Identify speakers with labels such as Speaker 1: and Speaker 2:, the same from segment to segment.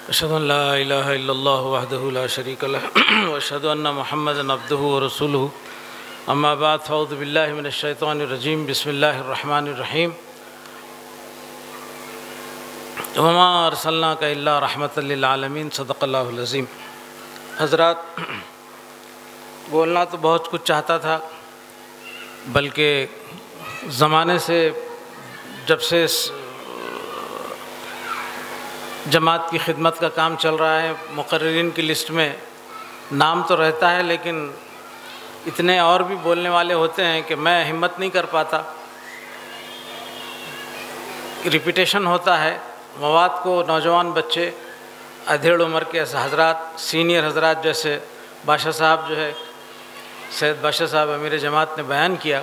Speaker 1: اشهد ان لا الہ الا اللہ وحدہ لا شریک لہ واشهد ان محمدا عبدہ ورسولہ اما بعد فاعوذ باللہ من الشیطان الرجیم بسم اللہ الرحمن الرحیم وما ارسلناک الا رحمۃ للعالمین صدق اللہ العظیم۔ حضرات، بولنا تو بہت کچھ چاہتا تھا، بلکہ زمانے سے جب سے جماعت کی خدمت کا کام چل رہا ہے، مقررین کی لسٹ میں نام تو رہتا ہے، لیکن اتنے اور بھی بولنے والے ہوتے ہیں کہ میں ہمت نہیں کر پاتا، ریپیٹیشن ہوتا ہے۔ مواد کو نوجوان بچے، ادھیڑ عمر کے حضرات، سینئر حضرات جیسے بادشاہ صاحب جو ہے، سید بادشاہ صاحب امیر جماعت نے بیان کیا،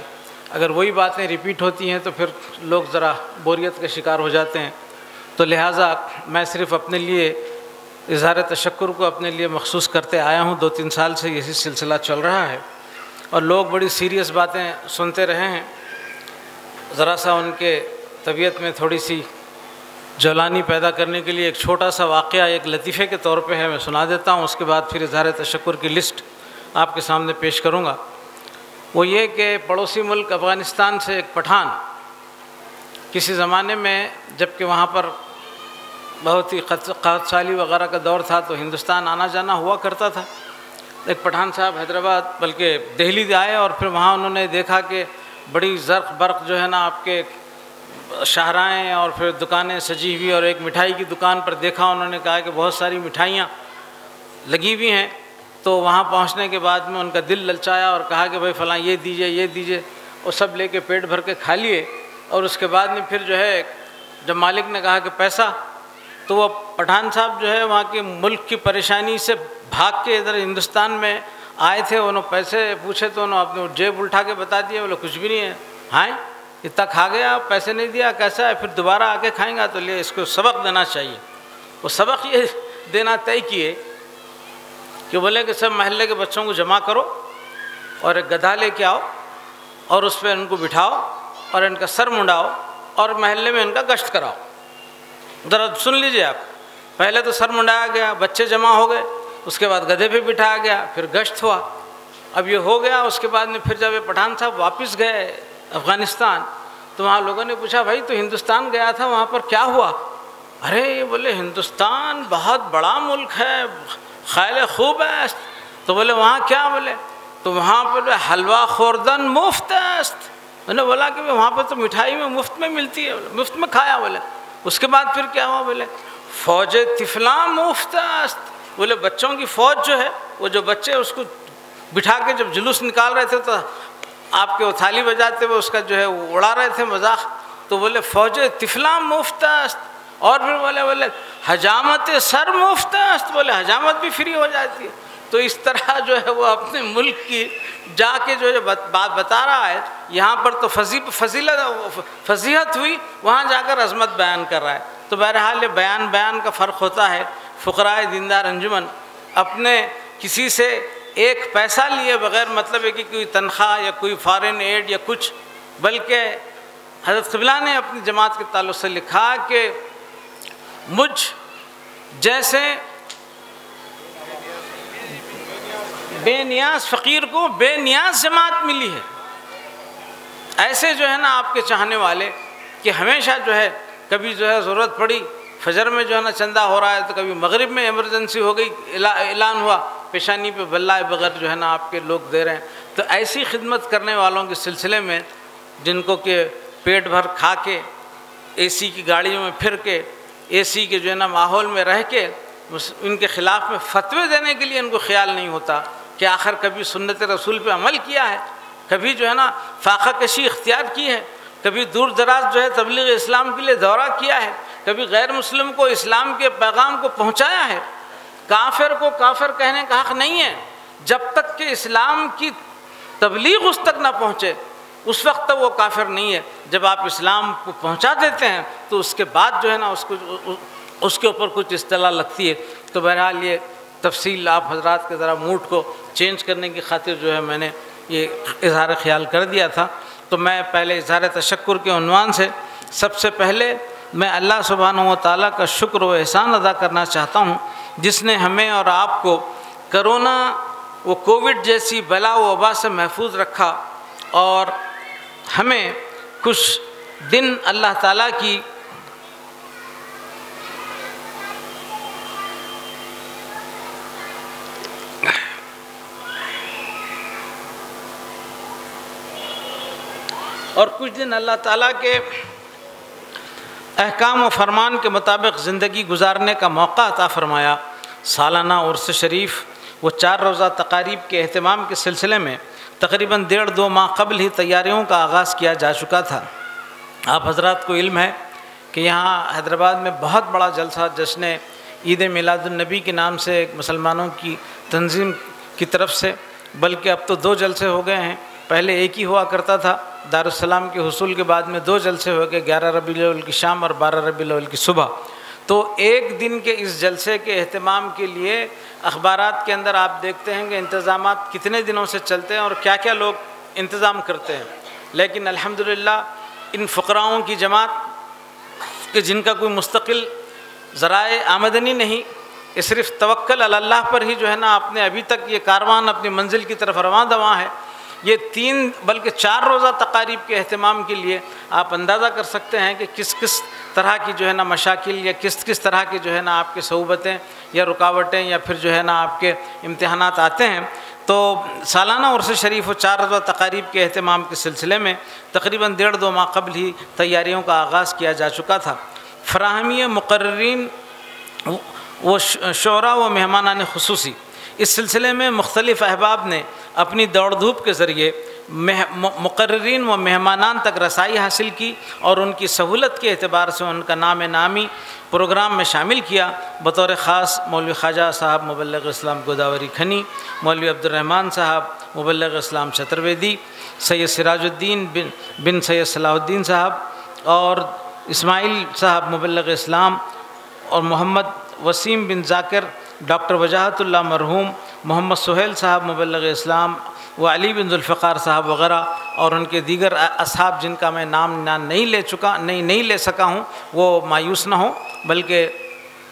Speaker 1: اگر وہی باتیں ریپیٹ ہوتی ہیں تو پھر لوگ ذرا بوریت کا شکار ہو جاتے ہیں۔ تو لہٰذا میں صرف اپنے لیے اظہار تشکر کو اپنے لیے مخصوص کرتے آیا ہوں۔ 2-3 سال سے یہی سلسلہ چل رہا ہے اور لوگ بڑی سیریس باتیں سنتے رہے ہیں۔ ذرا سا ان کے طبیعت میں تھوڑی سی جولانی پیدا کرنے کے لیے ایک چھوٹا سا واقعہ ایک لطیفے کے طور پہ ہے، میں سنا دیتا ہوں، اس کے بعد پھر اظہار تشکر کی لسٹ آپ کے سامنے پیش کروں گا۔ وہ یہ کہ پڑوسی ملک افغانستان سے ایک پٹھان، کسی زمانے میں جب کہ وہاں پر بہت ہی قحط سالی وغیرہ کا دور تھا تو ہندوستان آنا جانا ہوا کرتا تھا، ایک پٹھان صاحب حیدرآباد بلکہ دہلی آئے اور پھر وہاں انہوں نے دیکھا کہ بڑی زرق برق جو ہے نا آپ کے شاہراہیں اور پھر دکانیں سجی ہوئی، اور ایک مٹھائی کی دکان پر دیکھا، انہوں نے کہا کہ بہت ساری مٹھائیاں لگی ہوئی ہیں۔ تو وہاں پہنچنے کے بعد میں ان کا دل للچایا اور کہا کہ بھائی فلاں یہ دیجئے یہ دیجئے، وہ سب لے کے پیٹ بھر کے کھا لیے۔ اور اس کے بعد میں پھر جو ہے جب مالک نے کہا کہ پیسہ، تو وہ پٹھان صاحب جو ہے وہاں کے ملک کی پریشانی سے بھاگ کے ادھر ہندوستان میں آئے تھے، انہوں پیسے پوچھے تو انہوں اپنے جیب الٹا کے بتا دیا، بولے کچھ بھی نہیں ہے۔ ہاں اتنا کھا گیا، پیسے نہیں دیا، کیسا ہے؟ پھر دوبارہ آ کے کھائیں گا تو لے اس کو سبق دینا چاہیے۔ وہ سبق یہ دینا طے کیے کہ بولے کہ سب محلے کے بچوں کو جمع کرو اور ایک گدھا لے کے آؤ اور اس پہ ان کو بٹھاؤ اور ان کا سر منڈاؤ اور محلے میں ان کا گشت کراؤ۔ ذرا سن لیجئے آپ، پہلے تو سر منڈایا گیا، بچے جمع ہو گئے، اس کے بعد گدھے پہ بٹھایا گیا، پھر گشت ہوا۔ اب یہ ہو گیا، اس کے بعد میں پھر جب یہ پٹھان صاحب واپس گئے افغانستان تو وہاں لوگوں نے پوچھا بھائی تو ہندوستان گیا تھا، وہاں پر کیا ہوا؟ ارے یہ بولے ہندوستان بہت بڑا ملک ہے، خیال خوب ہے۔ تو بولے وہاں کیا؟ بولے تو وہاں پر حلوہ خوردن مفت است۔ میں نے بولا کہ وہاں پہ تو مٹھائی میں مفت میں ملتی ہے، مفت میں کھایا۔ بولے اس کے بعد پھر کیا ہوا؟ بولے فوج طفلاں مفت است۔ بولے بچوں کی فوج جو ہے، وہ جو بچے اس کو بٹھا کے جب جلوس نکال رہے تھے تو آپ کے وہ تھالی بجاتے ہوئے اس کا جو ہے اڑا رہے تھے مذاق، تو بولے فوج طفلاں مفت است۔ اور پھر بولے حجامت سر مفت است، بولے حجامت بھی فری ہو جاتی ہے۔ تو اس طرح جو ہے وہ اپنے ملک کی جا کے جو ہے بات بتا رہا ہے، یہاں پر تو فضیحت ہوئی، وہاں جا کر عظمت بیان کر رہا ہے۔ تو بہرحال یہ بیان کا فرق ہوتا ہے۔ فقراء دیندار انجمن اپنے کسی سے ایک پیسہ لیے بغیر، مطلب ہے کہ کوئی تنخواہ یا کوئی فارن ایڈ یا کچھ، بلکہ حضرت قبلہ نے اپنی جماعت کے تعلق سے لکھا کہ مجھ جیسے بے نیاز فقیر کو بے نیاز جماعت ملی ہے، ایسے جو ہے نا آپ کے چاہنے والے کہ ہمیشہ جو ہے کبھی جو ہے ضرورت پڑی، فجر میں جو ہے نا چندہ ہو رہا ہے تو کبھی مغرب میں ایمرجنسی ہو گئی، اعلان ہوا پیشانی پہ بلائے بغیر جو ہے نا آپ کے لوگ دے رہے ہیں۔ تو ایسی خدمت کرنے والوں کے سلسلے میں جن کو کہ پیٹ بھر کھا کے اے سی کی گاڑیوں میں پھر کے اے سی کے جو ہے نا ماحول میں رہ کے ان کے خلاف میں فتوے دینے کے لیے ان کو خیال نہیں ہوتا کہ آخر کبھی سنت رسول پہ عمل کیا ہے، کبھی جو ہے نا فاقہ کشی اختیار کی ہے، کبھی دور دراز جو ہے تبلیغ اسلام کے لیے دورہ کیا ہے، کبھی غیر مسلم کو اسلام کے پیغام کو پہنچایا ہے۔ کافر کو کافر کہنے کا حق نہیں ہے جب تک کہ اسلام کی تبلیغ اس تک نہ پہنچے، اس وقت تک وہ کافر نہیں ہے۔ جب آپ اسلام کو پہنچا دیتے ہیں تو اس کے بعد جو ہے نا اس کے اوپر کچھ اصطلاح لگتی ہے۔ تو بہرحال یہ تفصیل آپ حضرات کے ذرا موڈ کو چینج کرنے کی خاطر جو ہے میں نے یہ اظہار خیال کر دیا تھا۔ تو میں پہلے اظہار تشکر کے عنوان سے سب سے پہلے میں اللہ سبحانہ و تعالیٰ کا شکر و احسان ادا کرنا چاہتا ہوں جس نے ہمیں اور آپ کو کرونا و کووڈ جیسی بلا و وبا سے محفوظ رکھا اور ہمیں کچھ دن اللہ تعالیٰ کی اللہ تعالیٰ کے احکام و فرمان کے مطابق زندگی گزارنے کا موقع عطا فرمایا۔ سالانہ عرس شریف و 4 روزہ تقاریب کے اہتمام کے سلسلے میں تقریباً 1.5-2 ماہ قبل ہی تیاریوں کا آغاز کیا جا چکا تھا۔ آپ حضرات کو علم ہے کہ یہاں حیدرآباد میں بہت بڑا جلسہ جشن عید میلاد النبی کے نام سے ایک مسلمانوں کی تنظیم کی طرف سے، بلکہ اب تو 2 جلسے ہو گئے ہیں، پہلے ایک ہی ہوا کرتا تھا۔ دارالسلام کے حصول کے بعد میں 2 جلسے ہو گئے، 11 ربیع الاول کی شام اور 12 ربیع الاول کی صبح۔ تو ایک دن کے اس جلسے کے اہتمام کے لیے اخبارات کے اندر آپ دیکھتے ہیں کہ انتظامات کتنے دنوں سے چلتے ہیں اور کیا کیا لوگ انتظام کرتے ہیں، لیکن الحمدللہ ان فقراؤں کی جماعت کہ جن کا کوئی مستقل ذرائع آمدنی نہیں، یہ صرف توکل علی اللہ پر ہی جو ہے نا آپ نے ابھی تک یہ کاروان اپنی منزل کی طرف رواں دواں ہے۔ یہ 3 بلکہ 4 روزہ تقاریب کے اہتمام کے لیے آپ اندازہ کر سکتے ہیں کہ کس کس طرح کی جو ہے نا مشاکل یا کس طرح کی جو ہے نا آپ کے صعوبتیں یا رکاوٹیں یا پھر جو ہے نا آپ کے امتحانات آتے ہیں۔ تو سالانہ عرس شریف و 4 روزہ تقاریب کے اہتمام کے سلسلے میں تقریباً 1.5-2 ماہ قبل ہی تیاریوں کا آغاز کیا جا چکا تھا۔ فراہمی مقررین و شعراء و مہمانان خصوصی، اس سلسلے میں مختلف احباب نے اپنی دوڑ دھوپ کے ذریعے مقررین و مہمانان تک رسائی حاصل کی اور ان کی سہولت کے اعتبار سے ان کا نام نامی پروگرام میں شامل کیا۔ بطور خاص مولوی خواجہ صاحب مبلغ اسلام گوداوری کھنی، مولوی عبدالرحمن صاحب مبلغ اسلام چترویدی، سید سراج الدین بن سید صلاح الدین صاحب اور اسماعیل صاحب مبلغ اسلام اور محمد وسیم بن ذاکر، ڈاکٹر وجاہت اللہ مرحوم، محمد سہیل صاحب مبلغ اسلام و علی بن ذوالفقار صاحب وغیرہ اور ان کے دیگر اصحاب جن کا میں نام نہیں لے سکا ہوں، وہ مایوس نہ ہوں، بلکہ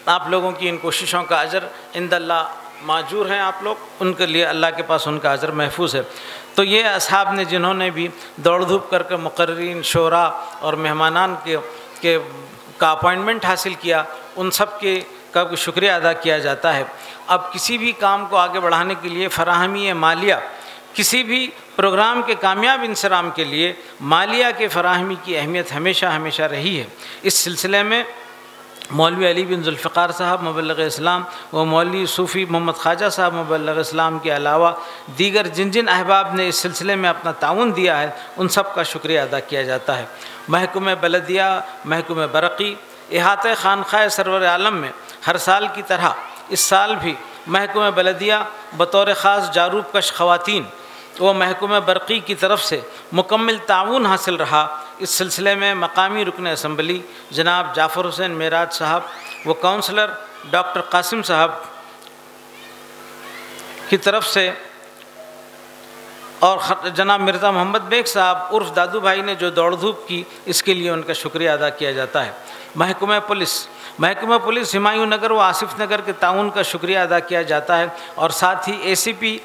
Speaker 1: آپ لوگوں کی ان کوششوں کا اجر عند اللہ ماجور ہیں، آپ لوگ ان کے لیے اللہ کے پاس ان کا اجر محفوظ ہے۔ تو یہ اصحاب نے جنہوں نے بھی دوڑ دھوپ کر کے مقررین، شعراء اور مہمانان کا اپائنٹمنٹ حاصل کیا، ان سب کا شکریہ ادا کیا جاتا ہے۔ اب کسی بھی کام کو آگے بڑھانے کے لیے فراہمی مالیہ، کسی بھی پروگرام کے کامیاب انصرام کے لیے مالیہ کے فراہمی کی اہمیت ہمیشہ رہی ہے۔ اس سلسلے میں مولوی علی بن ذوالفقار صاحب مبلغ اسلام و مولوی صوفی محمد خواجہ صاحب مبلغ اسلام کے علاوہ دیگر جن احباب نے اس سلسلے میں اپنا تعاون دیا ہے، ان سب کا شکریہ ادا کیا جاتا ہے۔ محکمہ بلدیہ، محکمہ برقی، احاطہ خانقاہ سرور عالم میں ہر سال کی طرح اس سال بھی محکمہ بلدیہ بطور خاص جاروب کش خواتین و محکمہ برقی کی طرف سے مکمل تعاون حاصل رہا۔ اس سلسلے میں مقامی رکن اسمبلی جناب جعفر حسین معراج صاحب و کونسلر ڈاکٹر قاسم صاحب کی طرف سے اور جناب مرزا محمد بیگ صاحب عرف دادو بھائی نے جو دوڑ دھوپ کی، اس کے لیے ان کا شکریہ ادا کیا جاتا ہے۔ محکمہ پولیس ہمایوں نگر و آصف نگر کے تعاون کا شکریہ ادا کیا جاتا ہے اور ساتھ ہی ACP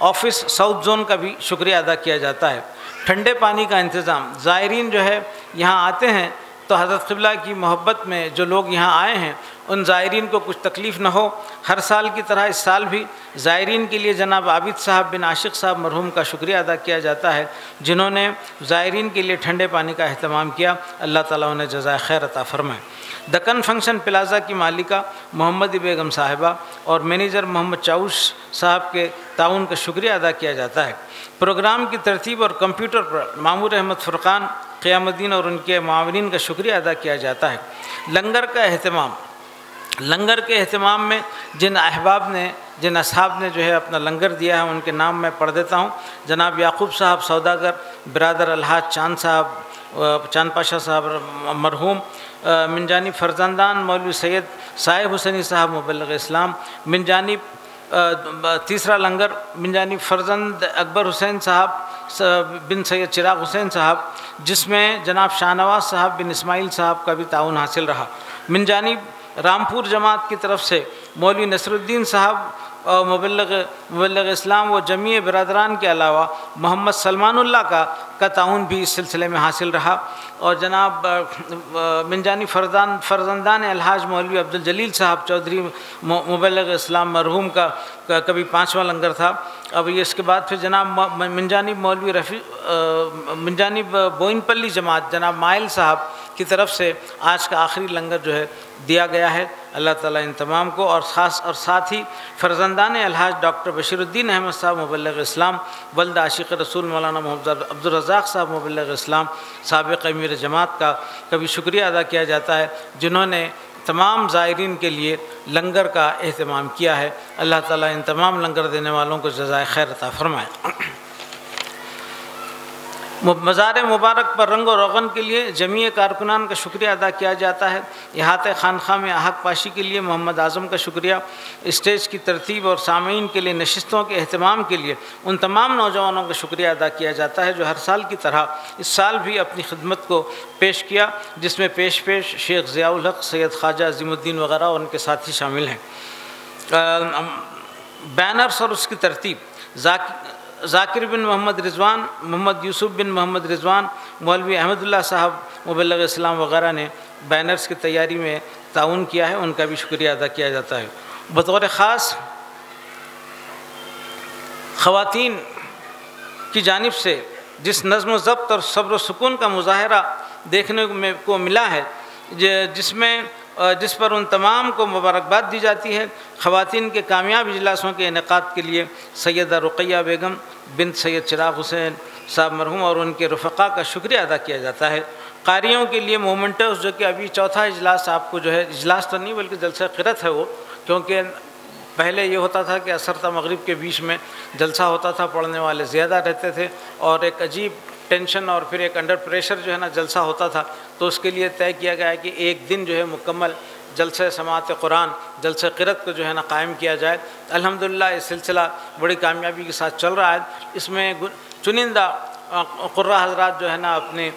Speaker 1: آفس ساؤتھ زون کا بھی شکریہ ادا کیا جاتا ہے۔ ٹھنڈے پانی کا انتظام، زائرین جو ہے یہاں آتے ہیں تو حضرت قبلہ کی محبت میں جو لوگ یہاں آئے ہیں ان زائرین کو کچھ تکلیف نہ ہو، ہر سال کی طرح اس سال بھی زائرین کے لیے جناب عابد صاحب بن عاشق صاحب مرحوم کا شکریہ ادا کیا جاتا ہے، جنہوں نے زائرین کے لیے ٹھنڈے پانی کا اہتمام کیا۔ اللہ تعالیٰ انہیں جزائے خیر عطا فرمائے۔ دکن فنکشن پلازا کی مالکہ محمدی بیگم صاحبہ اور مینیجر محمد چاؤش صاحب کے تعاون کا شکریہ ادا کیا جاتا ہے۔ پروگرام کی ترتیب اور کمپیوٹر پر مامور احمد فرقان قیام الدین اور ان کے معاونین کا شکریہ ادا کیا جاتا ہے۔ لنگر کے اہتمام میں جن اصحاب نے جو ہے اپنا لنگر دیا ہے ان کے نام میں پڑھ دیتا ہوں۔ جناب یعقوب صاحب سوداگر، برادر الحاج چاند پاشا صاحب مرحوم، من جانب فرزندان مولوی سید صاحب حسینی صاحب مبلغ اسلام، من جانب تیسرا لنگر من جانب فرزند اکبر حسین صاحب بن سید چراغ حسین صاحب، جس میں جناب شاہ نواز صاحب بن اسماعیل صاحب کا بھی تعاون حاصل رہا۔ من جانب رامپور جماعت کی طرف سے مولوی نصر الدین صاحب اور مبلغ اسلام و جمیع برادران کے علاوہ محمد سلمان اللہ کا تعاون بھی اس سلسلے میں حاصل رہا۔ اور جناب من جانب فرزندان الحاج مولوی عبدالجلیل صاحب چودھری مبلغ اسلام مرحوم کا کبھی 5واں لنگر تھا۔ اب یہ اس کے بعد پھر جناب من جانب بوئن پلی جماعت جناب مائل صاحب کی طرف سے آج کا آخری لنگر جو ہے دیا گیا ہے۔ اللہ تعالیٰ ان تمام کو اور ساتھ ہی فرزندان الحاج ڈاکٹر بشیر الدین احمد صاحب مبلغ اسلام، ولد عاشق رسول مولانا محمد عبدالرزاق صاحب مبلغ اسلام سابق امیر جماعت کا کبھی شکریہ ادا کیا جاتا ہے، جنہوں نے تمام زائرین کے لیے لنگر کا اہتمام کیا ہے۔ اللہ تعالیٰ ان تمام لنگر دینے والوں کو جزائے خیر عطا فرمائے۔ مزار مبارک پر رنگ و روغن کے لیے جمیع کارکنان کا شکریہ ادا کیا جاتا ہے۔ احاطہ خانقاہ میں احق پاشی کے لیے محمد اعظم کا شکریہ، اسٹیج کی ترتیب اور سامعین کے لیے نشستوں کے اہتمام کے لیے ان تمام نوجوانوں کا شکریہ ادا کیا جاتا ہے جو ہر سال کی طرح اس سال بھی اپنی خدمت کو پیش کیا، جس میں پیش شیخ ضیاء الحق، سید خواجہ عظیم الدین وغیرہ اور ان کے ساتھی شامل ہیں۔ بینرز اور اس کی ترتیب ذاکر بن محمد رضوان، محمد یوسف بن محمد رضوان، مولوی احمد اللہ صاحب مبلغ اسلام وغیرہ نے بینرز کی تیاری میں تعاون کیا ہے، ان کا بھی شکریہ ادا کیا جاتا ہے۔ بطور خاص خواتین کی جانب سے جس نظم و ضبط اور صبر و سکون کا مظاہرہ دیکھنے کو ملا ہے، جس پر ان تمام کو مبارکباد دی جاتی ہے۔ خواتین کے کامیاب اجلاسوں کے انعقاد کے لیے سیدہ رقیہ بیگم بنت سید چراغ حسین صاحب مرحوم اور ان کے رفقا کا شکریہ ادا کیا جاتا ہے۔ قاریوں کے لیے مومنٹوز، جو کہ ابھی چوتھا اجلاس آپ کو جو ہے، اجلاس تو نہیں بلکہ جلسہ قرأت ہے وہ، کیونکہ پہلے یہ ہوتا تھا کہ عصر تا مغرب کے بیچ میں جلسہ ہوتا تھا، پڑھنے والے زیادہ رہتے تھے اور ایک عجیب ٹینشن اور پھر ایک انڈر پریشر جو ہے نا جلسہ ہوتا تھا، تو اس کے لیے طے کیا گیا ہے کہ ایک دن جو ہے مکمل جلسہ سماعت قرآن، جلسہ قرأت کو جو ہے نا قائم کیا جائے۔ الحمدللہ یہ سلسلہ بڑی کامیابی کے ساتھ چل رہا ہے۔ اس میں چنندہ قرہ حضرات جو ہے نا اپنے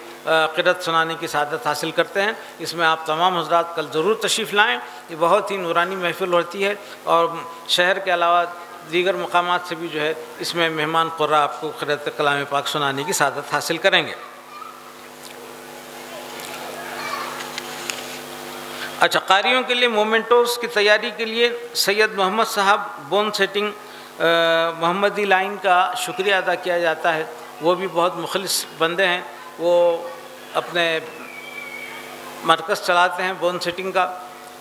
Speaker 1: قرأت سنانے کی سعادت حاصل کرتے ہیں۔ اس میں آپ تمام حضرات کل ضرور تشریف لائیں، یہ بہت ہی نورانی محفل ہوتی ہے اور شہر کے علاوہ دیگر مقامات سے بھی جو ہے اس میں مہمان قرہ آپ کو قرأت کلام پاک سنانے کی سعادت حاصل کریں گے۔ اچھا، قاریوں کے لیے مومنٹوز کی تیاری کے لیے سید محمد صاحب بون سیٹنگ محمدی لائن کا شکریہ ادا کیا جاتا ہے۔ وہ بھی بہت مخلص بندے ہیں، وہ اپنے مرکز چلاتے ہیں بون سیٹنگ کا،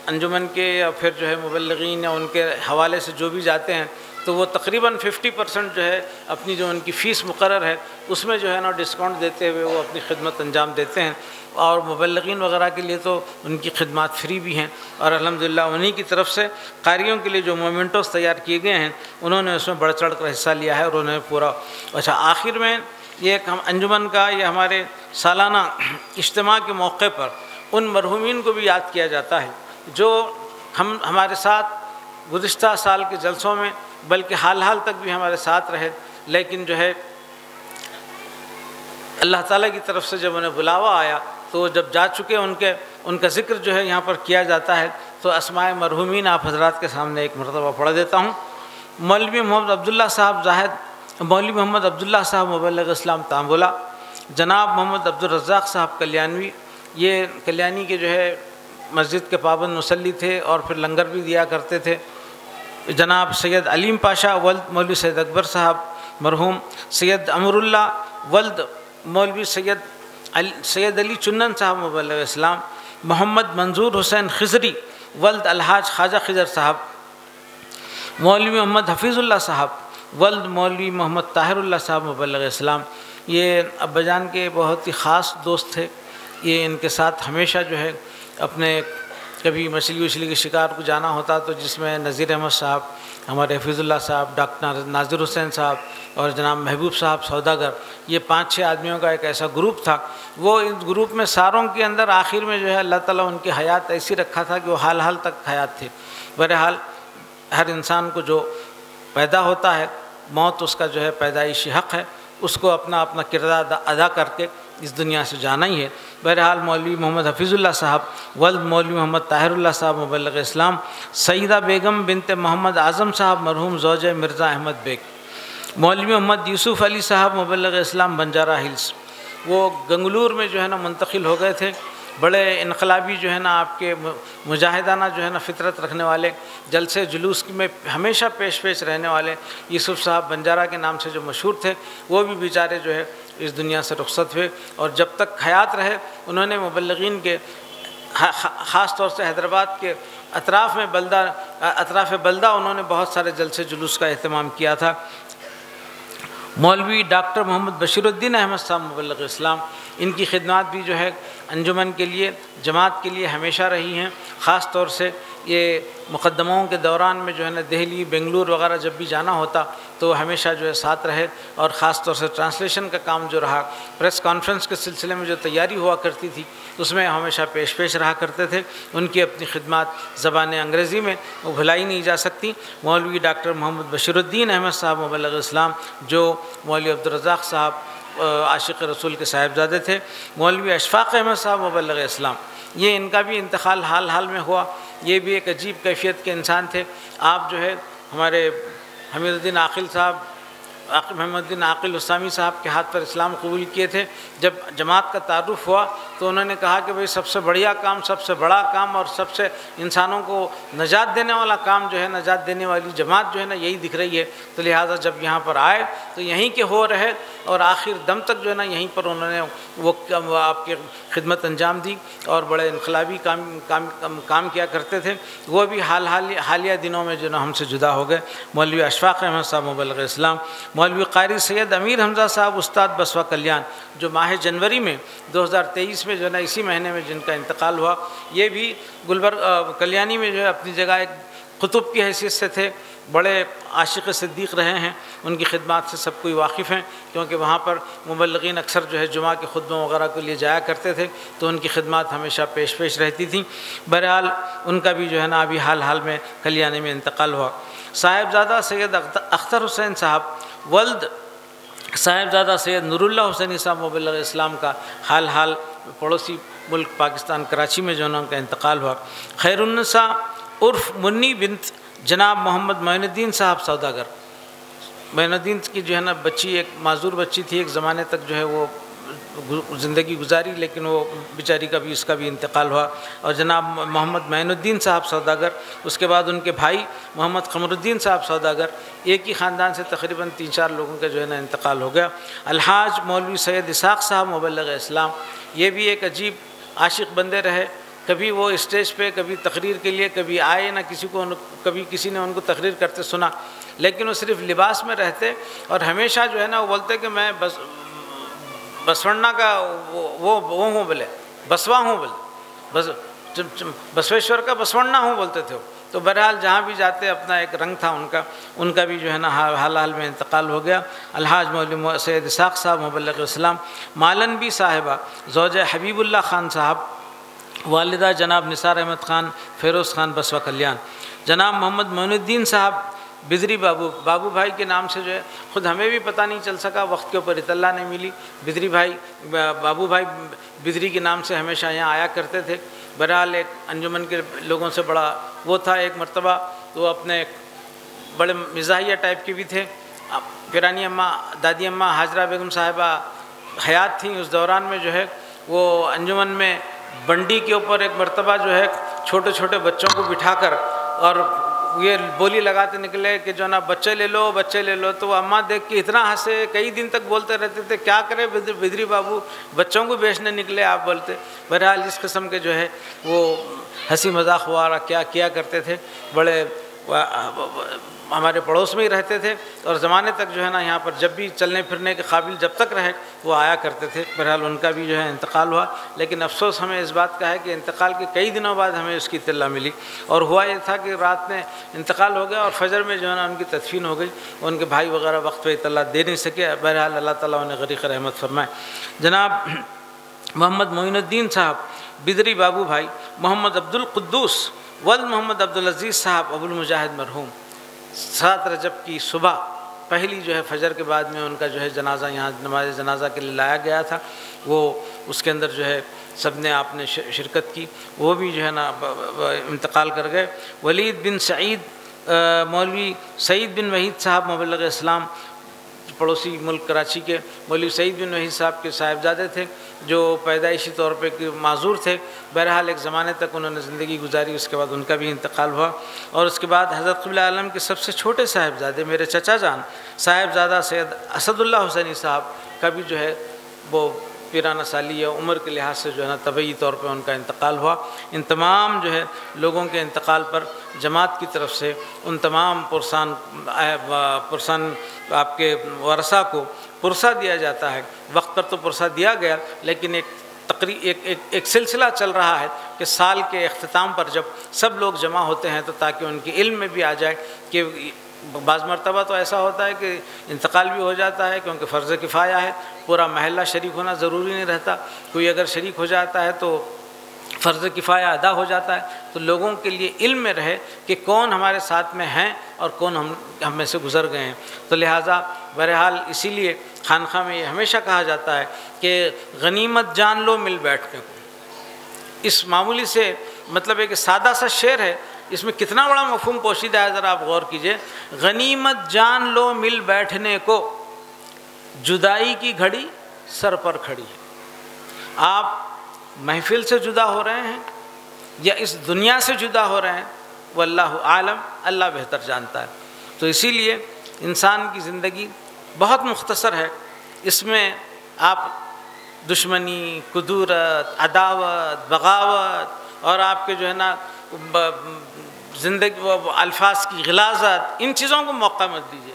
Speaker 1: انجمن کے یا پھر جو ہے مبلغین یا ان کے حوالے سے جو بھی جاتے ہیں تو وہ تقریباً 50% جو ہے اپنی جو ان کی فیس مقرر ہے اس میں جو ہے نا ڈسکاؤنٹ دیتے ہوئے وہ اپنی خدمت انجام دیتے ہیں، اور مبلغین وغیرہ کے لیے تو ان کی خدمات فری بھی ہیں، اور الحمدللہ انہی کی طرف سے قاریوں کے لیے جو مومنٹوز تیار کیے گئے ہیں انہوں نے اس میں بڑھ چڑھ کر حصہ لیا ہے اور انہوں نے پورا۔ اچھا، آخر میں یہ ایک انجمن کا یہ ہمارے سالانہ اجتماع کے موقع پر ان مرحومین کو بھی یاد کیا جاتا ہے جو ہمارے ساتھ گزشتہ سال کے جلسوں میں بلکہ حال تک بھی ہمارے ساتھ رہے، لیکن جو ہے اللہ تعالیٰ کی طرف سے جب انہیں بلاوا آیا تو جب جا چکے ان کا ذکر جو ہے یہاں پر کیا جاتا ہے، تو اسماء مرحومین آپ حضرات کے سامنے ایک مرتبہ پڑھ دیتا ہوں۔ مولوی محمد عبداللہ صاحب زاہد، مولوی محمد عبداللہ صاحب مبلغ اسلام تانبولہ، جناب محمد عبدالرزاق صاحب کلیانوی، یہ کلیانی کے جو ہے مسجد کے پابند مصلی تھے اور پھر لنگر بھی دیا کرتے تھے۔ جناب سید علیم پاشا ولد مولوی سید اکبر صاحب مرحوم، سید امر اللہ ولد مولوی سید علی چنن صاحب مبلغ اسلام، محمد منظور حسین خضری ولد الحاج خواجہ خضر صاحب، مولوی محمد حفیظ اللہ صاحب ولد مولوی محمد طاہر اللہ صاحب مبلغ اسلام۔ یہ ابا جان کے بہت ہی خاص دوست تھے، یہ ان کے ساتھ ہمیشہ جو ہے اپنے کبھی مچھلی وچھلی کے شکار کو جانا ہوتا تو جس میں نذیر احمد صاحب، ہمارے حفیظ اللہ صاحب، ڈاکٹر ناظر حسین صاحب اور جناب محبوب صاحب سوداگر، یہ 5-6 آدمیوں کا ایک ایسا گروپ تھا۔ وہ اس گروپ میں ساروں کے اندر آخر میں جو ہے اللہ تعالیٰ ان کی حیات ایسی رکھا تھا کہ وہ حال تک حیات تھے۔ بہرحال ہر انسان کو جو پیدا ہوتا ہے موت اس کا جو ہے پیدائشی حق ہے، اس کو اپنا کردار ادا کر کے اس دنیا سے جانا ہی ہے۔ بہرحال مولوی محمد حفیظ اللہ صاحب ولد مولوی محمد طاہر اللہ صاحب مبلغ اسلام، سیدہ بیگم بنت محمد اعظم صاحب مرحوم زوجہ مرزا احمد بیگ، مولوی محمد یوسف علی صاحب مبلغ اسلام بنجارہ ہلز، وہ گنگلور میں جو ہے نا منتقل ہو گئے تھے، بڑے انقلابی جو ہے نا آپ کے مجاہدانہ جو ہے نا فطرت رکھنے والے، جلسے جلوس میں ہمیشہ پیش رہنے والے یوسف صاحب بنجارہ کے نام سے جو مشہور تھے، وہ بھی بیچارے جو ہے اس دنیا سے رخصت ہوئے، اور جب تک حیات رہے انہوں نے مبلغین کے خاص طور سے حیدرآباد کے اطراف بلدہ انہوں نے بہت سارے جلسے جلوس کا اہتمام کیا تھا۔ مولوی ڈاکٹر محمد بشیر الدین احمد صاحب مبلغ اسلام، ان کی خدمات بھی جو ہے انجمن کے لیے، جماعت کے لیے ہمیشہ رہی ہیں، خاص طور سے یہ مقدموں کے دوران میں جو ہے نا دہلی، بنگلور وغیرہ جب بھی جانا ہوتا تو ہمیشہ جو ہے ساتھ رہے، اور خاص طور سے ٹرانسلیشن کا کام جو رہا، پریس کانفرنس کے سلسلے میں جو تیاری ہوا کرتی تھی اس میں ہمیشہ پیش رہا کرتے تھے۔ ان کی اپنی خدمات زبان انگریزی میں وہ بھلائی نہیں جا سکتی۔ مولوی ڈاکٹر محمد بشیر الدین احمد صاحب مبلغ اسلام جو مولوی عبدالرزاق صاحب عاشق رسول کے صاحبزادے تھے، مولوی اشفاق احمد صاحب مبلغ اسلام، یہ ان کا بھی انتقال حال میں ہوا۔ یہ بھی ایک عجیب کیفیت کے انسان تھے۔ آپ جو ہے ہمارے حمید الدین عاقل صاحب، محمد الدین عاقل اسلامی صاحب کے ہاتھ پر اسلام قبول کیے تھے۔ جب جماعت کا تعارف ہوا تو انہوں نے کہا کہ بھئی سب سے بڑھیا کام، سب سے بڑا کام اور سب سے انسانوں کو نجات دینے والا کام جو ہے، نجات دینے والی جماعت جو ہے نا یہی دکھ رہی ہے، تو لہٰذا جب یہاں پر آئے تو یہیں کے ہو رہے، اور آخر دم تک جو ہے نا یہیں پر انہوں نے وہ آپ کی خدمت انجام دی، اور بڑے انقلابی کام کیا کرتے تھے۔ وہ بھی حالیہ دنوں میں جو نا ہم سے جدا ہو گئے۔ مولوی اشفاق احمد صاحب مبلغ اسلام، مولوی قاری سید امیر حمزہ صاحب استاد بسوا کلیان، جو ماہ جنوری میں 2023 میں جو ہے نا اسی مہینے میں جن کا انتقال ہوا، یہ بھی کلیانی میں جو ہے اپنی جگہ ایک قطب کی حیثیت سے تھے، بڑے عاشق صدیق رہے ہیں۔ ان کی خدمات سے سب کوئی واقف ہیں، کیونکہ وہاں پر مبلغین اکثر جو ہے جمعہ کے خطبوں وغیرہ کے لیے جایا کرتے تھے، تو ان کی خدمات ہمیشہ پیش رہتی تھیں۔ بہرحال ان کا بھی جو ہے نا ابھی حال میں کلیانی میں انتقال ہوا۔ صاحبزادہ سید اختر حسین صاحب ولد صاحبزادہ سید نور اللہ حسینی صاحب مبلغ اسلام کا حال پڑوسی ملک پاکستان کراچی میں جو ہے نا ان کا انتقال ہوا۔ خیر النساء عرف منی بنت جناب محمد معین الدین صاحب سوداگر، معین الدین کی جو ہے نا بچی ایک معذور بچی تھی، ایک زمانے تک جو ہے وہ زندگی گزاری، لیکن وہ بیچاری کا بھی اس کا بھی انتقال ہوا۔ اور جناب محمد معین الدین صاحب سوداگر، اس کے بعد ان کے بھائی محمد قمر الدین صاحب سوداگر، ایک ہی خاندان سے تقریباً 3-4 لوگوں کا جو ہے نا انتقال ہو گیا۔ الحاج مولوی سید اسحاق صاحب مبلغ اسلام، یہ بھی ایک عجیب عاشق بندے رہے، کبھی وہ اسٹیج پہ کبھی تقریر کے لیے کبھی آئے نہ کبھی کسی نے ان کو تقریر کرتے سنا، لیکن وہ صرف لباس میں رہتے، اور ہمیشہ جو ہے نا وہ بولتے کہ میں بسونا کا وہ ہوں، بولے بسوا ہوں، بولے بسویشور کا بسونا ہوں بولتے تھے۔ تو بہرحال جہاں بھی جاتے اپنا ایک رنگ تھا ان کا بھی جو ہے نا حال میں انتقال ہو گیا۔ الحاج مولوی سید اسحاق صاحب مبلغ اسلام، مالنبی صاحبہ زوجہ حبیب اللہ خان صاحب، والدہ جناب نثار احمد خان فیروز خان بسوا کلیان، جناب محمد معین الدین صاحب بدری بابو بھائی کے نام سے جو ہے، خود ہمیں بھی پتہ نہیں چل سکا، وقت کے اوپر اطلاع نہیں ملی۔ بدری بھائی، بابو بھائی بدری کے نام سے ہمیشہ یہاں آیا کرتے تھے۔ بہرحال ایک انجمن کے لوگوں سے بڑا وہ تھا۔ ایک مرتبہ تو اپنے بڑے مزاحیہ ٹائپ کے بھی تھے۔ پیرانی اماں، دادی اماں حاجرہ بیگم صاحبہ حیات تھیں اس دوران میں جو ہے وہ انجمن میں بنڈی کے اوپر ایک مرتبہ جو ہے چھوٹے چھوٹے بچوں کو بٹھا کر اور یہ بولی لگاتے نکلے کہ جو نا بچے لے لو، تو اماں دیکھ کے اتنا ہنسے، کئی دن تک بولتے رہتے تھے کیا کرے بدری بابو، بچوں کو بیچنے نکلے آپ بولتے۔ بہرحال اس قسم کے جو ہے وہ ہنسی مذاق وغیرہ کیا کرتے تھے، بڑے ہمارے پڑوس میں ہی رہتے تھے، اور زمانے تک جو ہے نا یہاں پر جب بھی چلنے پھرنے کے قابل جب تک رہے وہ آیا کرتے تھے۔ بہرحال ان کا بھی جو ہے انتقال ہوا، لیکن افسوس ہمیں اس بات کا ہے کہ انتقال کے کئی دنوں بعد ہمیں اس کی اطلاع ملی، اور ہوا یہ تھا کہ رات میں انتقال ہو گیا اور فجر میں جو ہے نا ان کی تدفین ہو گئی، ان کے بھائی وغیرہ وقت پہ اطلاع دے نہیں سکے۔ بہرحال اللہ تعالیٰ انہیں غریق رحمت فرمائے۔ جناب محمد معین الدین صاحب بدری بابو بھائی، محمد عبد القدوس ولد محمد عبدالعزیز صاحب ابو المجاہد مرحوم، 7 رجب کی صبح پہلی جو ہے فجر کے بعد میں ان کا جو ہے جنازہ یہاں نماز جنازہ کے لیے لایا گیا تھا، وہ اس کے اندر جو ہے سب نے آپ نے شرکت کی، وہ بھی جو ہے نا انتقال کر گئے۔ ولید بن سعید، مولوی سعید بن وحید صاحب مبلغ اسلام، پڑوسی ملک کراچی کے مولوی سعید بن وحید صاحب کے صاحبزادے تھے، جو پیدائشی طور پہ معذور تھے۔ بہرحال ایک زمانے تک انہوں نے زندگی گزاری، اس کے بعد ان کا بھی انتقال ہوا۔ اور اس کے بعد حضرت قبلہ عالم کے سب سے چھوٹے صاحبزادے میرے چچا جان صاحبزادہ سید اسد اللہ حسینی صاحب کا بھی جو ہے وہ پیرانہ سالی یا عمر کے لحاظ سے جو ہے نا طبعی طور پہ ان کا انتقال ہوا۔ ان تمام جو ہے لوگوں کے انتقال پر جماعت کی طرف سے ان تمام پرسان آپ کے ورثاء کو پرسہ دیا جاتا ہے۔ وقت پر تو پرسہ دیا گیا، لیکن ایک سلسلہ چل رہا ہے کہ سال کے اختتام پر جب سب لوگ جمع ہوتے ہیں تو تاکہ ان کے علم میں بھی آ جائے کہ بعض مرتبہ تو ایسا ہوتا ہے کہ انتقال بھی ہو جاتا ہے کیونکہ فرض کفایہ ہے، پورا محلہ شریک ہونا ضروری نہیں رہتا، کوئی اگر شریک ہو جاتا ہے تو فرض کفایہ ادا ہو جاتا ہے، تو لوگوں کے لیے علم میں رہے کہ کون ہمارے ساتھ میں ہیں اور کون ہم میں سے گزر گئے ہیں۔ تو لہٰذا بہرحال اسی لیے خانقاہ میں یہ ہمیشہ کہا جاتا ہے کہ غنیمت جان لو مل بیٹھنے کو۔ اس معمولی سے مطلب ایک سادہ سا شعر ہے، اس میں کتنا بڑا مفہوم پوشیدہ ہے، ذرا آپ غور کیجئے۔ غنیمت جان لو مل بیٹھنے کو، جدائی کی گھڑی سر پر کھڑی ہے۔ آپ محفل سے جدا ہو رہے ہیں یا اس دنیا سے جدا ہو رہے ہیں، واللہ عالم، اللہ بہتر جانتا ہے۔ تو اسی لیے انسان کی زندگی بہت مختصر ہے، اس میں آپ دشمنی، کدورت، عداوت، بغاوت اور آپ کے جو ہے نا زندگی الفاظ کی غلاظت، ان چیزوں کو موقع مت دیجیے۔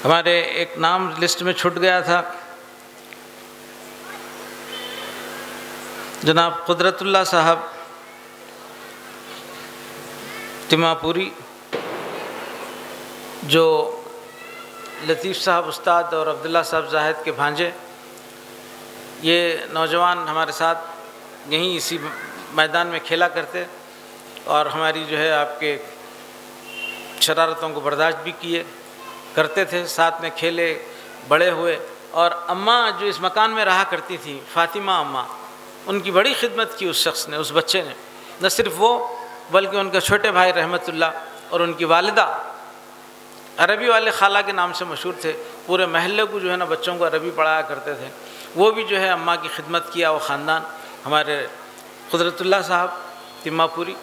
Speaker 1: ہمارے ایک نام لسٹ میں چھٹ گیا تھا، جناب قدرت اللہ صاحب تماپوری، جو لطیف صاحب استاد اور عبداللہ صاحب زاہد کے بھانجے، یہ نوجوان ہمارے ساتھ یہیں اسی میدان میں کھیلا کرتے اور ہماری جو ہے آپ کے شرارتوں کو برداشت بھی کیے کرتے تھے، ساتھ میں کھیلے بڑے ہوئے۔ اور اماں جو اس مکان میں رہا کرتی تھی، فاطمہ اماں، ان کی بڑی خدمت کی اس شخص نے، اس بچے نے، نہ صرف وہ بلکہ ان کا چھوٹے بھائی رحمت اللہ اور ان کی والدہ عربی والے خالہ کے نام سے مشہور تھے، پورے محلے کو جو ہے نا بچوں کو عربی پڑھایا کرتے تھے۔ وہ بھی جو ہے اماں کی خدمت کیا، وہ خاندان ہمارے قدرت اللہ صاحب تماپوری،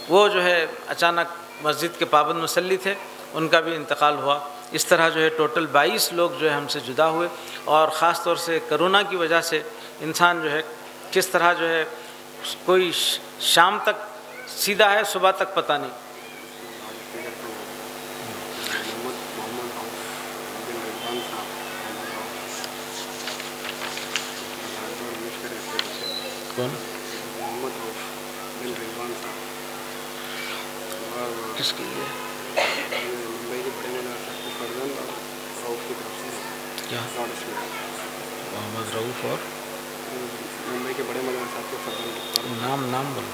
Speaker 1: وہ جو ہے اچانک مسجد کے پابند مصلی تھے، ان کا بھی انتقال ہوا۔ اس طرح جو ہے ٹوٹل 22 لوگ جو ہے ہم سے جدا ہوئے، اور خاص طور سے کرونا کی وجہ سے انسان جو ہے کس طرح جو ہے کوئی شام تک سیدھا ہے، صبح تک پتہ نہیں۔ کون؟ کس کے لیے؟ کیا؟ محمد رؤوف اور ممبئی کے بڑے مولانا صاحب کے فرزند، نام بولو،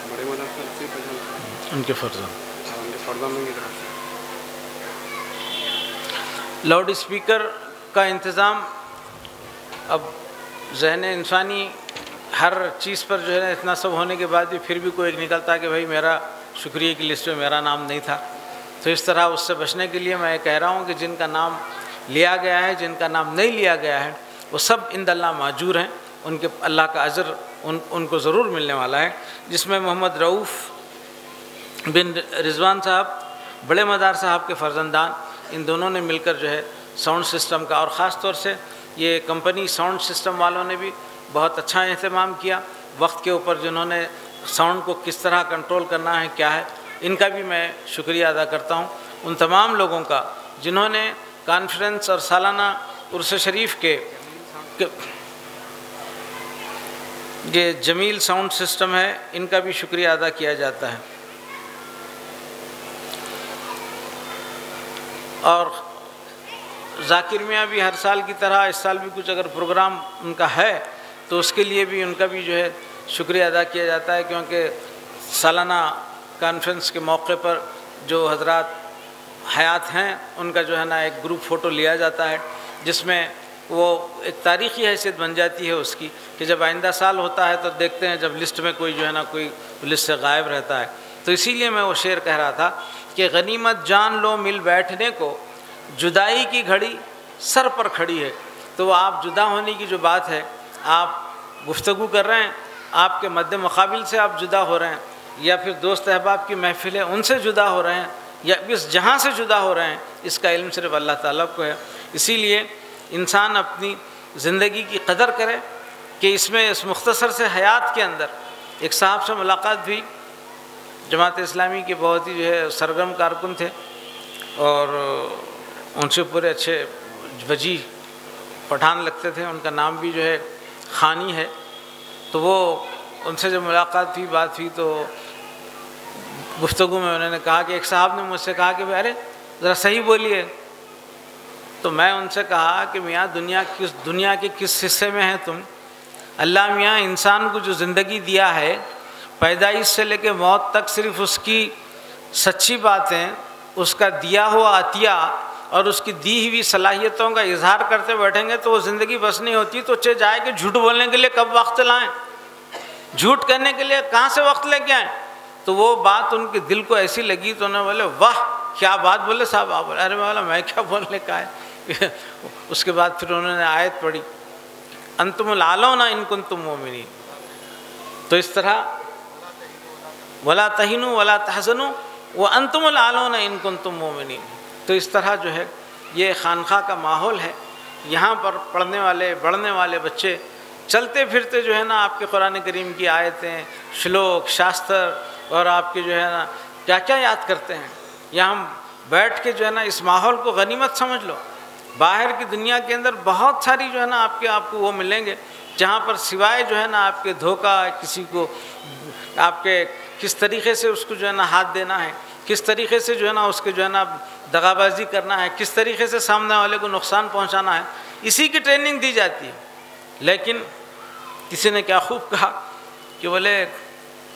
Speaker 1: بڑے مولانا صاحب ان کے فرزند۔ لاؤڈ اسپیکر کا انتظام، اب ذہن انسانی ہر چیز پر جو ہے اتنا سب ہونے کے بعد بھی پھر بھی کوئی ایک نکلتا کہ بھائی میرا شکریہ کی لسٹ میں میرا نام نہیں تھا۔ تو اس طرح اس سے بچنے کے لیے میں کہہ رہا ہوں کہ جن کا نام لیا گیا ہے، جن کا نام نہیں لیا گیا ہے، وہ سب عند اللہ ماجور ہیں، ان کے اللہ کا اجر ان کو ضرور ملنے والا ہے۔ جس میں محمد رؤوف بن رضوان صاحب، بڑے مدار صاحب کے فرزندان، ان دونوں نے مل کر جو ہے ساؤنڈ سسٹم کا، اور خاص طور سے یہ کمپنی ساؤنڈ سسٹم والوں نے بھی بہت اچھا اہتمام کیا، وقت کے اوپر جنہوں نے ساؤنڈ کو کس طرح کنٹرول کرنا ہے کیا ہے، ان کا بھی میں شکریہ ادا کرتا ہوں۔ ان تمام لوگوں کا جنہوں نے کانفرنس اور سالانہ عرس شریف کے یہ جمیل ساؤنڈ سسٹم ہے، ان کا بھی شکریہ ادا کیا جاتا ہے۔ اور ذاکر میاں بھی ہر سال کی طرح اس سال بھی کچھ اگر پروگرام ان کا ہے تو اس کے لیے بھی ان کا بھی جو ہے شکریہ ادا کیا جاتا ہے، کیونکہ سالانہ کانفرنس کے موقع پر جو حضرات حیات ہیں ان کا جو ہے نا ایک گروپ فوٹو لیا جاتا ہے، جس میں وہ ایک تاریخی حیثیت بن جاتی ہے اس کی، کہ جب آئندہ سال ہوتا ہے تو دیکھتے ہیں جب لسٹ میں کوئی جو ہے نا کوئی لسٹ سے غائب رہتا ہے۔ تو اسی لیے میں وہ شعر کہہ رہا تھا کہ غنیمت جان لو مل بیٹھنے کو، جدائی کی گھڑی سر پر کھڑی ہے۔ تو وہ آپ جدا ہونے کی جو بات ہے، آپ گفتگو کر رہے ہیں، آپ کے مد مقابل سے آپ جدا ہو رہے ہیں، یا پھر دوست احباب کی محفل ہے ان سے جدا ہو رہے ہیں، یا اس جہاں سے جدا ہو رہے ہیں، اس کا علم صرف اللہ تعالیٰ کو ہے۔ اسی لیے انسان اپنی زندگی کی قدر کرے کہ اس میں اس مختصر سے حیات کے اندر ایک صاحب سے ملاقات بھی، جماعت اسلامی کے بہت ہی جو ہے سرگرم کارکن تھے، اور ان سے پورے اچھے وجیح پٹھان لگتے تھے، ان کا نام بھی جو ہے خانی ہے۔ تو وہ ان سے جب ملاقات ہوئی، بات ہوئی، تو گفتگو میں انہوں نے کہا کہ ایک صاحب نے مجھ سے کہا کہ ارے ذرا صحیح بولیے۔ تو میں ان سے کہا کہ میاں دنیا کے کس حصے میں ہیں تم؟ اللہ میاں انسان کو جو زندگی دیا ہے، پیدائش سے لے کے موت تک صرف اس کی سچی باتیں، اس کا دیا ہوا عطیہ اور اس کی دی ہوئی صلاحیتوں کا اظہار کرتے بیٹھیں گے تو وہ زندگی بس نہیں ہوتی۔ تو جائے کہ جھوٹ بولنے کے لیے کب وقت لائیں، جھوٹ کرنے کے لیے کہاں سے وقت لے کے آئیں؟ تو وہ بات ان کے دل کو ایسی لگی تو انہوں نے بولے واہ کیا بات بولے صاحب آپ بولے۔ ارے مولا میں کیا بولنے کا ہے۔ اس کے بعد پھر انہوں نے آیت پڑھی انتم الاعلون ان کنتم مؤمنین۔ تو اس طرح ولا تہنوا ولا تحزنوا وانتم الاعلون ان کنتم مؤمنین۔ تو اس طرح جو ہے یہ خانقاہ کا ماحول ہے، یہاں پر پڑھنے والے بڑھنے والے بچے چلتے پھرتے جو ہے نا آپ کے قرآن کریم کی آیتیں، شلوک، شاستر اور آپ کے جو ہے نا کیا کیا یاد کرتے ہیں۔ یہاں بیٹھ کے جو ہے نا اس ماحول کو غنیمت سمجھ لو۔ باہر کی دنیا کے اندر بہت ساری جو ہے نا آپ کو وہ ملیں گے جہاں پر سوائے جو ہے نا آپ کے دھوکہ، کسی کو آپ کے کس طریقے سے اس کو جو ہے نا ہاتھ دینا ہے، کس طریقے سے جو ہے نا اس کے جو ہے نا دغا بازی کرنا ہے، کس طریقے سے سامنے والے کو نقصان پہنچانا ہے، اسی کی ٹریننگ دی جاتی ہے۔ لیکن کسی نے کیا خوب کہا کہ بولے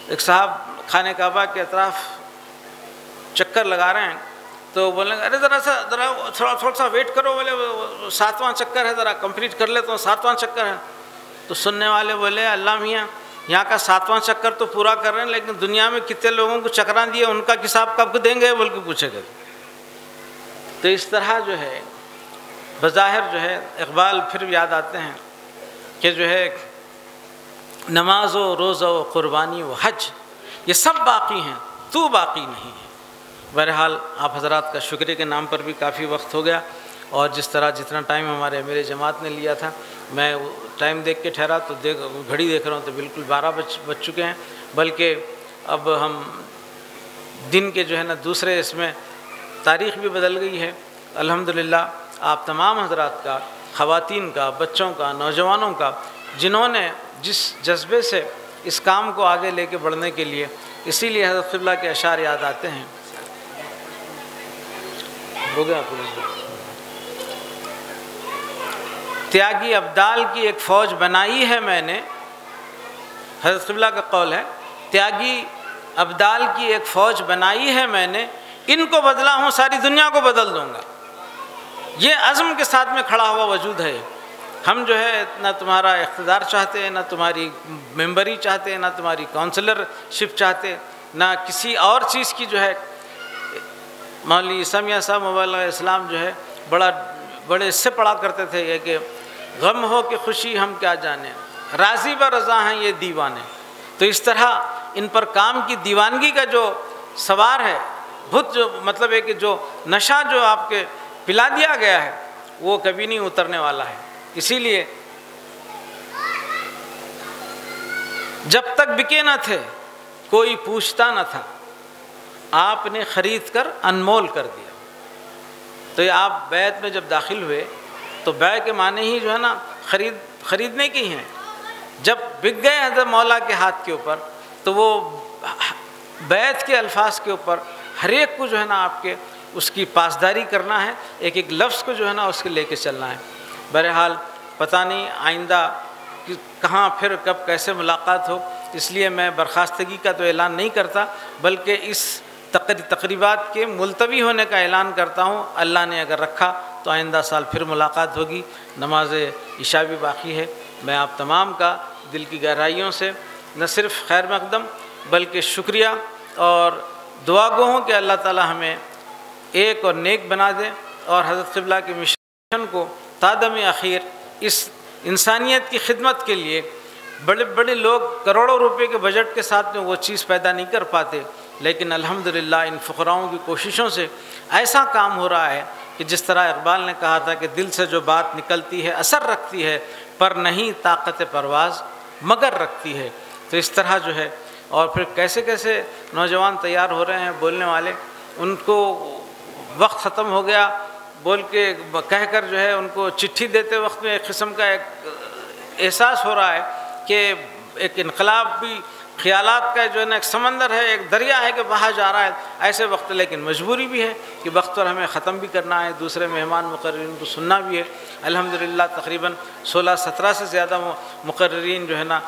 Speaker 1: ایک صاحب خانہ کعبہ کے اطراف چکر لگا رہے ہیں، تو بولیں گے ارے ذرا تھوڑا سا ویٹ کرو، بولے 7واں چکر ہے، ذرا کمپلیٹ کر لیتا ہوں، 7واں چکر ہے۔ تو سننے والے بولے اللہ میاں یہاں کا 7واں چکر تو پورا کر رہے ہیں، لیکن دنیا میں کتنے لوگوں کو چکراں دیے ان کا حساب کب دیں گے بلکہ پوچھے گا۔ تو اس طرح جو ہے بظاہر جو ہے اقبال پھر یاد آتے ہیں کہ جو ہے نماز و روزہ و قربانی و حج یہ سب باقی ہیں، تو باقی نہیں ہے۔ بہرحال آپ حضرات کا شکریہ کے نام پر بھی کافی وقت ہو گیا، اور جس طرح جتنا ٹائم ہمارے امیر جماعت نے لیا تھا، میں ٹائم دیکھ کے ٹھہرا تو گھڑی دیکھ رہا ہوں تو بالکل 12 بج چکے ہیں، بلکہ اب ہم دن کے جو ہے نا دوسرے اس میں تاریخ بھی بدل گئی ہے۔ الحمدللہ آپ تمام حضرات کا، خواتین کا، بچوں کا، نوجوانوں کا، جنہوں نے جس جذبے سے اس کام کو آگے لے کے بڑھنے کے لیے، اسی لیے حضرت قبلہ کے اشعار یاد آتے ہیں۔ ہو گیا تیاگی ابدال کی ایک فوج بنائی ہے میں نے، حضرت قبلہ کا قول ہے، تیاگی ابدال کی ایک فوج بنائی ہے میں نے، ان کو بدلا ہوں ساری دنیا کو بدل دوں گا۔ یہ عزم کے ساتھ میں کھڑا ہوا وجود ہے۔ ہم جو ہے نہ تمہارا اقتدار چاہتے ہیں، نہ تمہاری ممبری چاہتے ہیں، نہ تمہاری کونسلر شپ چاہتے، نہ کسی اور چیز کی جو ہے۔ مولوی عیسیٰ میاں صاحب مولا علیہ السلام جو ہے بڑے اس سے پڑھا کرتے تھے یہ کہ غم ہو کہ خوشی ہم کیا جانیں، راضی برضا ہیں یہ دیوانے۔ تو اس طرح ان پر کام کی دیوانگی کا جو سوار ہے، بھت جو مطلب ہے کہ جو نشہ جو آپ کے پلا دیا گیا ہے وہ کبھی نہیں اترنے والا ہے۔ اسی لیے جب تک بکے نہ تھے کوئی پوچھتا نہ تھا، آپ نے خرید کر انمول کر دیا۔ تو یہ آپ بیعت میں جب داخل ہوئے تو بیع کے معنی ہی جو ہے نا خریدنے کی ہیں۔ جب بک گئے حضرت مولا کے ہاتھ کے اوپر تو وہ بیعت کے الفاظ کے اوپر ہر ایک کو جو ہے نا آپ کے اس کی پاسداری کرنا ہے، ایک ایک لفظ کو جو ہے نا اس کے لے کے چلنا ہے۔ بہرحال پتہ نہیں آئندہ کہاں پھر کب کیسے ملاقات ہو، اس لیے میں برخاستگی کا تو اعلان نہیں کرتا، بلکہ اس تقریبات کے ملتوی ہونے کا اعلان کرتا ہوں۔ اللہ نے اگر رکھا تو آئندہ سال پھر ملاقات ہوگی۔ نماز عشاء بھی باقی ہے۔ میں آپ تمام کا دل کی گہرائیوں سے نہ صرف خیر مقدم بلکہ شکریہ اور دعا گو ہوں کہ اللہ تعالی ہمیں ایک اور نیک بنا دے، اور حضرت قبلہ کے مشن کو تادم اخیر اس انسانیت کی خدمت کے لیے بڑے بڑے لوگ کروڑوں روپے کے بجٹ کے ساتھ میں وہ چیز پیدا نہیں کر پاتے، لیکن الحمدللہ ان فقراؤں کی کوششوں سے ایسا کام ہو رہا ہے کہ جس طرح اقبال نے کہا تھا کہ دل سے جو بات نکلتی ہے اثر رکھتی ہے، پر نہیں طاقت پرواز مگر رکھتی ہے۔ تو اس طرح جو ہے، اور پھر کیسے کیسے نوجوان تیار ہو رہے ہیں بولنے والے، ان کو وقت ختم ہو گیا بول کے کہہ کر جو ہے ان کو چٹھی دیتے وقت میں ایک قسم کا ایک احساس ہو رہا ہے کہ ایک انقلاب بھی خیالات کا جو ہے نا ایک سمندر ہے، ایک دریا ہے کہ بہا جا رہا ہے ایسے وقت، لیکن مجبوری بھی ہے کہ وقت پر ہمیں ختم بھی کرنا ہے، دوسرے مہمان مقررین کو سننا بھی ہے۔ الحمدللہ تقریباً 16-17 سے زیادہ مقررین جو ہے نا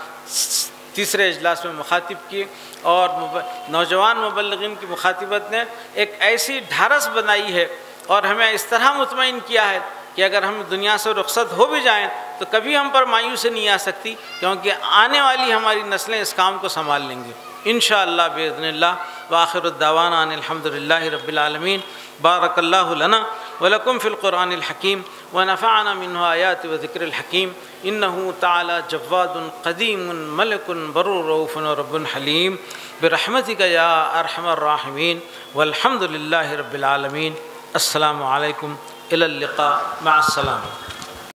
Speaker 1: تیسرے اجلاس میں مخاطب کیے، اور نوجوان مبلغین کی مخاطبت نے ایک ایسی ڈھارس بنائی ہے اور ہمیں اس طرح مطمئن کیا ہے کہ اگر ہم دنیا سے رخصت ہو بھی جائیں تو کبھی ہم پر مایوسی نہیں آ سکتی، کیونکہ آنے والی ہماری نسلیں اس کام کو سنبھال لیں گے انشاءاللہ باذن اللہ۔ وآخر الدعوانا ان الحمدللہ رب العالمین۔ بارک اللہ لنا ولکم فی القرآن الحکیم ونفعنا منہ آیات و ذکر الحکیم، انہ تعالی جواد قدیم ملک بر رؤوف رب حلیم، برحمتک یا ارحم الراحمین، والحمد للہ رب العالمین۔ السلام علیکم، الی اللقاء، مع السلامہ۔